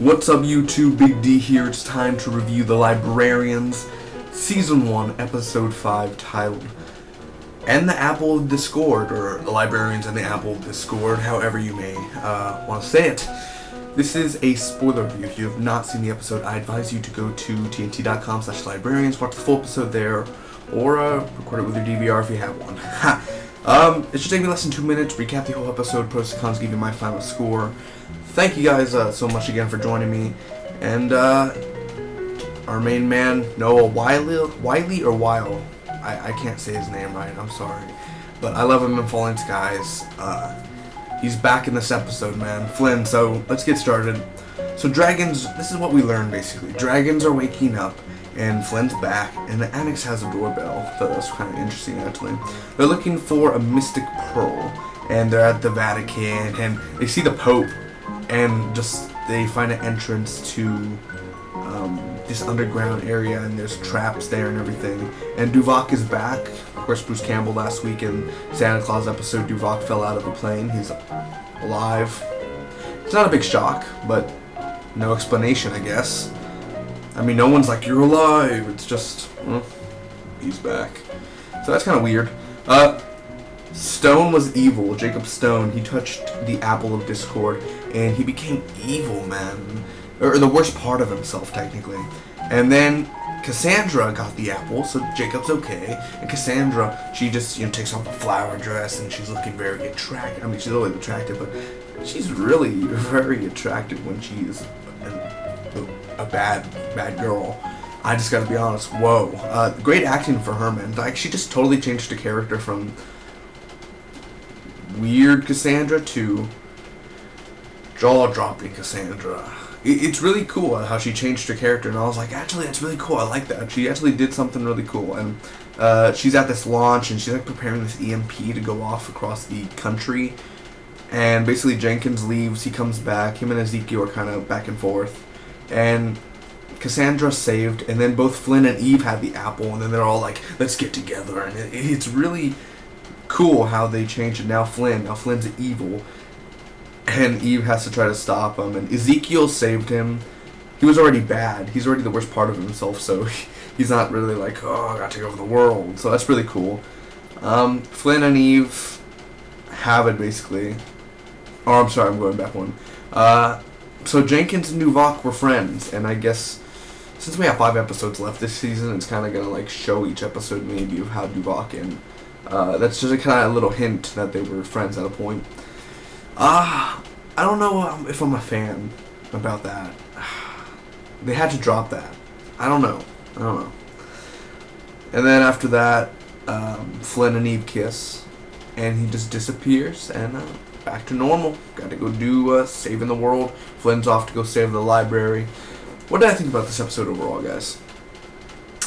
What's up YouTube, Big D here. It's time to review The Librarians, Season 1, Episode 5, titled And the Apple of Discord, or The Librarians and the Apple of Discord, however you may want to say it. This is a spoiler review. If you have not seen the episode, I advise you to go to tnt.com/librarians, watch the full episode there, or record it with your DVR if you have one. It should take me less than 2 minutes, recap the whole episode, pros and cons, give you my final score. Thank you guys so much again for joining me, and our main man, Noah Wiley or Weil, I can't say his name right, I'm sorry, but I love him in Falling Skies. He's back in this episode, man. Flynn, so let's get started. So dragons, this is what we learned basically. Dragons are waking up, and Flynn's back, and the annex has a doorbell. So that's kind of interesting, actually. They're looking for a mystic pearl, and they're at the Vatican, and they see the Pope, and just they find an entrance to this underground area, and there's traps there and everything. And Duvok is back. Of course, Bruce Campbell last week in Santa Claus episode, Duvok fell out of the plane. He's alive. It's not a big shock, but no explanation, I guess. I mean, no one's like, you're alive. It's just, well, he's back. So that's kind of weird. Stone was evil. Jacob Stone, he touched the apple of discord, and he became evil, man. Or the worst part of himself, technically. And then Cassandra got the apple, so Jacob's okay. And Cassandra, she just, takes off the flower dress, and she's looking very attractive. I mean, she's always attractive, but she's really very attractive when she's a bad girl. I just gotta be honest. Whoa. Great acting for her, man. Like, she just totally changed the character from weird Cassandra to jaw-dropping Cassandra. It's really cool how she changed her character, and I was like, actually, that's really cool. I like that. She actually did something really cool, and she's at this launch, and she's like preparing this EMP to go off across the country, and basically Jenkins leaves, he comes back, him and Ezekiel are kind of back and forth, and Cassandra saved, and then both Flynn and Eve had the apple, and then they're all like, let's get together, and it's really cool how they changed it. Now Flynn's evil, and Eve has to try to stop him, and Ezekiel saved him. He was already bad. He's already the worst part of himself, so he's not really like, oh, I gotta take over the world. So that's really cool. Flynn and Eve have it, basically. Oh, I'm sorry, I'm going back one. So Jenkins and Duvok were friends, and I guess since we have 5 episodes left this season, it's kind of gonna like show each episode maybe of how Duvok and that's just a kind of little hint that they were friends at a point. I don't know if I'm a fan about that. They had to drop that. I don't know. And then after that, Flynn and Eve kiss, and he just disappears, and back to normal. Got to go do saving the world. Flynn's off to go save the library. What did I think about this episode overall, guys?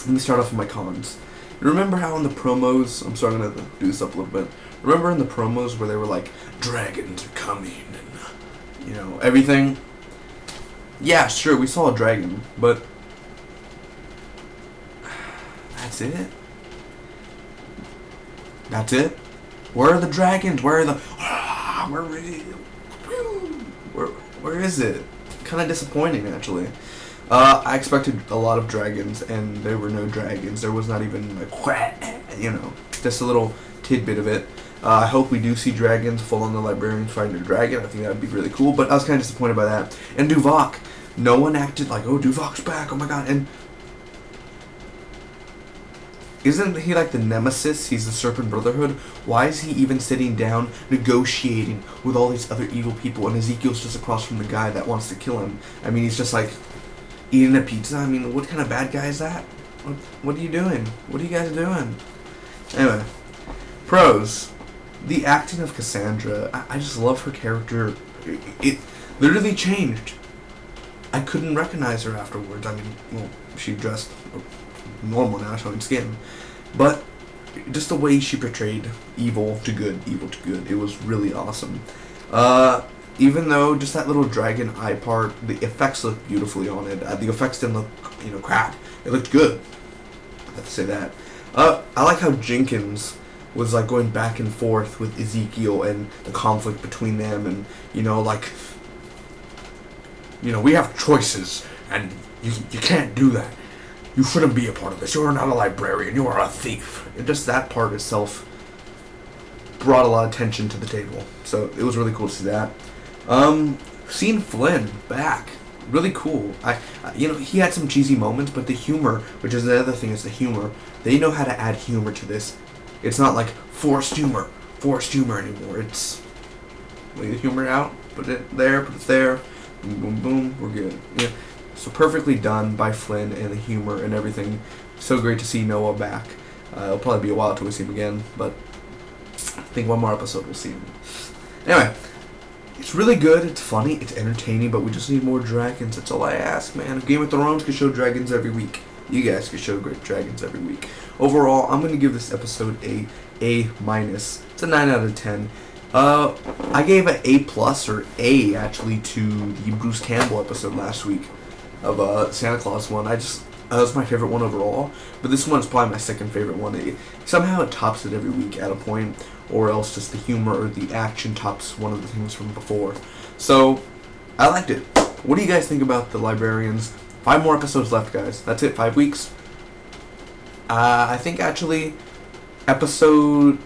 Let me start off with my cons. You remember how in the promos, I'm sorry, I'm going to do this up a little bit. Remember in the promos where they were like, dragons are coming, and, everything? Yeah, sure, we saw a dragon, but that's it? That's it? Where are the dragons? Where are the, where is it? Kind of disappointing, actually. I expected a lot of dragons, and there were no dragons. There was not even, like, just a little tidbit of it. I hope we do see dragons full on the librarians fighting a dragon. I think that would be really cool, but I was kind of disappointed by that. And Duvok, no one acted like, oh, Duvok's back, oh my god, and isn't he like the nemesis? He's the Serpent Brotherhood. Why is he even sitting down negotiating with all these other evil people, and Ezekiel's just across from the guy that wants to kill him? I mean, he's just like eating a pizza. I mean, what kind of bad guy is that? What are you doing? What are you guys doing? Anyway, pros. The acting of Cassandra, I just love her character. It literally changed. I couldn't recognize her afterwards. I mean, well, she dressed normal now, showing skin. But just the way she portrayed evil to good, it was really awesome. Even though just that little dragon eye part, the effects looked beautifully on it. The effects didn't look, crap. It looked good. I have to say that. I like how Jenkins was like going back and forth with Ezekiel and the conflict between them, and like we have choices, and you can't do that. You shouldn't be a part of this. You are not a librarian. You are a thief. And just that part itself brought a lot of tension to the table. So it was really cool to see that. Seeing Flynn back, really cool. He had some cheesy moments, but the humor, which is the other thing, is the humor. They know how to add humor to this. It's not like forced humor anymore. It's lay the humor out, put it there, boom, boom, boom, we're good. Yeah. So perfectly done by Flynn and the humor and everything. So great to see Noah back. It'll probably be a while till we see him again, but I think one more episode we'll see him. Anyway, it's really good, it's funny, it's entertaining, but we just need more dragons. That's all I ask, man. If Game of Thrones could show dragons every week, you guys could show great dragons every week. Overall, I'm going to give this episode A-. It's a 9 out of 10. I gave an A+, or A, actually, to the Bruce Campbell episode last week of Santa Claus one. That was my favorite one overall, but this one is probably my second favorite one. Somehow it tops it every week at a point, or else just the humor or the action tops one of the things from before. So, I liked it. What do you guys think about the Librarians? 5 more episodes left, guys. That's it, 5 weeks. I think actually episode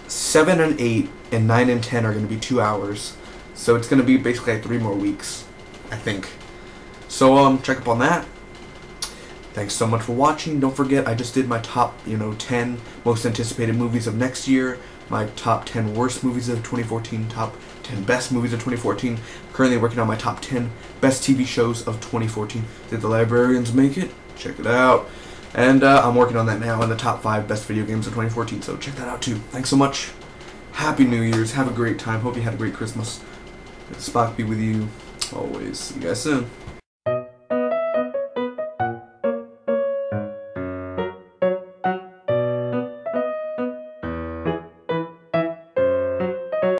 7 and 8 and 9 and 10 are going to be 2 hours. So it's going to be basically like 3 more weeks, I think. So check up on that. Thanks so much for watching. Don't forget, I just did my top 10 most anticipated movies of next year, my top 10 worst movies of 2014, top 10 best movies of 2014. Currently working on my top 10 best TV shows of 2014. Did the Librarians make it? Check it out. And I'm working on that now in the top 5 best video games of 2014, so check that out too. Thanks so much. Happy New Year's. Have a great time. Hope you had a great Christmas. May the Spock be with you always. See you guys soon.